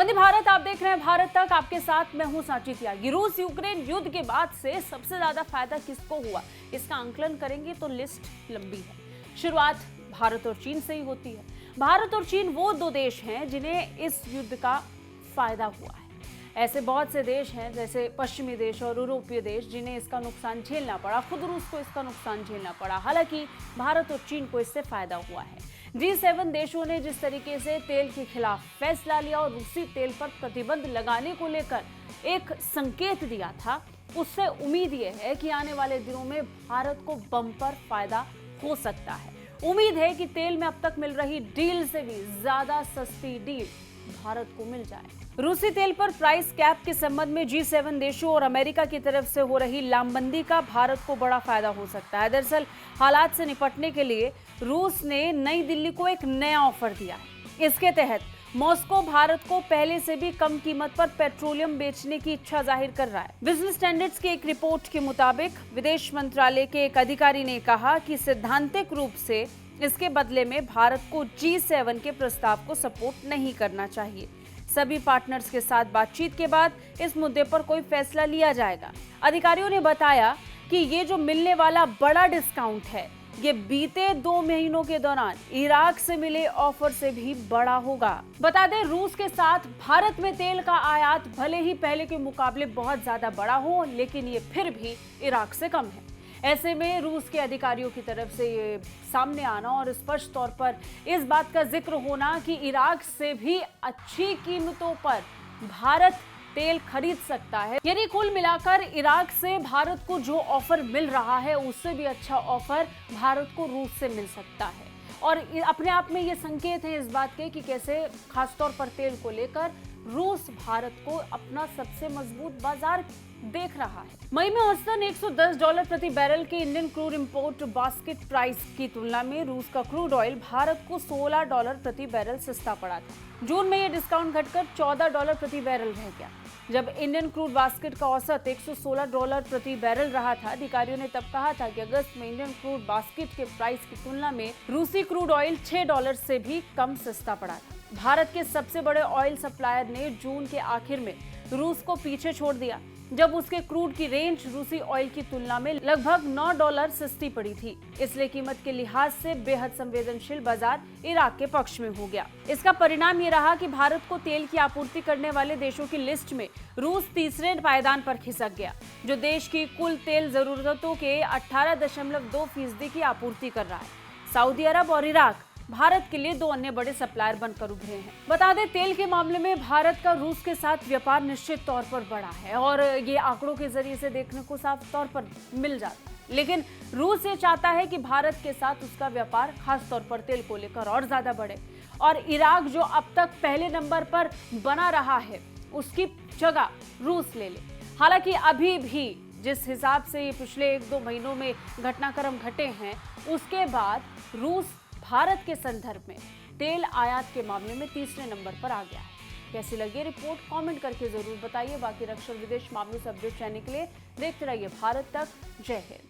वंदे भारत आप देख रहे हैं भारत तक, आपके साथ मैं हूं सांची त्यागी। रूस यूक्रेन युद्ध के बाद से सबसे ज्यादा फायदा किसको हुआ, इसका आंकलन करेंगे तो लिस्ट लंबी है। शुरुआत भारत और चीन से ही होती है। भारत और चीन वो दो देश हैं जिन्हें इस युद्ध का फायदा हुआ है। ऐसे बहुत से देश हैं जैसे पश्चिमी देश और यूरोपीय देश जिन्हें इसका नुकसान झेलना पड़ा, खुद रूस को इसका नुकसान झेलना पड़ा। हालांकि भारत और चीन को इससे फायदा हुआ है। G7 देशों ने जिस तरीके से तेल के खिलाफ फैसला लिया और रूसी तेल पर प्रतिबंध लगाने को लेकर एक संकेत दिया था, उससे उम्मीद ये है कि आने वाले दिनों में भारत को बम्पर फायदा हो सकता है। उम्मीद है कि तेल में अब तक मिल रही डील से भी ज्यादा सस्ती डील भारत को मिल जाए। रूसी तेल पर प्राइस कैप के संबंध में G7 देशों और अमेरिका की तरफ से हो रही लामबंदी का भारत को बड़ा फायदा हो सकता है। दरअसल हालात से निपटने के लिए रूस ने नई दिल्ली को एक नया ऑफर दिया है। इसके तहत मॉस्को भारत को पहले से भी कम कीमत पर पेट्रोलियम बेचने की इच्छा जाहिर कर रहा है। बिजनेस स्टैंडर्ड्स की एक रिपोर्ट के मुताबिक विदेश मंत्रालय के एक अधिकारी ने कहा कि सैद्धांतिक रूप से इसके बदले में भारत को G7 के प्रस्ताव को सपोर्ट नहीं करना चाहिए। सभी पार्टनर्स के साथ बातचीत के बाद इस मुद्दे पर कोई फैसला लिया जाएगा। अधिकारियों ने बताया कि ये जो मिलने वाला बड़ा डिस्काउंट है, ये बीते 2 महीनों के दौरान इराक से मिले ऑफर से भी बड़ा होगा। बता दें, रूस के साथ भारत में तेल का आयात भले ही पहले के मुकाबले बहुत ज्यादा बड़ा हो, लेकिन ये फिर भी इराक से कम है। ऐसे में रूस के अधिकारियों की तरफ से ये सामने आना और स्पष्ट तौर पर इस बात का जिक्र होना कि इराक से भी अच्छी कीमतों पर भारत तेल खरीद सकता है, यानी कुल मिलाकर इराक से भारत को जो ऑफर मिल रहा है उससे भी अच्छा ऑफर भारत को रूस से मिल सकता है। और अपने आप में ये संकेत है इस बात के कि कैसे खासतौर पर तेल को लेकर रूस भारत को अपना सबसे मजबूत बाजार देख रहा है। मई में औसतन $110 प्रति बैरल के Indian crude import basket price की तुलना में रूस का क्रूड ऑयल भारत को $16 प्रति बैरल सस्ता पड़ा था। जून में यह डिस्काउंट घटकर $14 प्रति बैरल रह गया। जब इंडियन क्रूड बास्केट का औसत $116 प्रति बैरल रहा था, अधिकारियों ने तब कहा था कि अगस्त में इंडियन क्रूड बास्केट के प्राइस की तुलना में रूसी क्रूड ऑयल $6 से भी कम सस्ता पड़ा था। भारत के सबसे बड़े ऑयल सप्लायर ने जून के आखिर में रूस को पीछे छोड़ दिया, जब उसके क्रूड की रेंज रूसी ऑयल की तुलना में लगभग $9 सस्ती पड़ी थी। इसलिए कीमत के लिहाज से बेहद संवेदनशील बाजार इराक के पक्ष में हो गया। इसका परिणाम ये रहा कि भारत को तेल की आपूर्ति करने वाले देशों की लिस्ट में रूस तीसरे पायदान पर खिसक गया, जो देश की कुल तेल जरूरतों के 18.2% की आपूर्ति कर रहा है। सऊदी अरब और इराक भारत के लिए 2 अन्य बड़े सप्लायर बनकर उभरे हैं। बता दें, तेल के मामले में भारत का रूस के साथ व्यापार निश्चित तौर पर बड़ा है और ये आंकड़ों के जरिए से देखने को साफ तौर पर मिल जाता है। लेकिन रूस ये चाहता है कि भारत के साथ उसका व्यापार खास तौर पर तेल को लेकर और ज्यादा बढ़े और इराक जो अब तक पहले नंबर पर बना रहा है उसकी जगह रूस ले ले। हालांकि अभी भी जिस हिसाब से ये पिछले 1-2 महीनों में घटनाक्रम घटे हैं, उसके बाद रूस भारत के संदर्भ में तेल आयात के मामले में तीसरे नंबर पर आ गया है। कैसी लगी रिपोर्ट कमेंट करके जरूर बताइए। बाकी रक्षा और विदेश मामलों से अपडेट रहने के लिए देखते रहिए भारत तक। जय हिंद।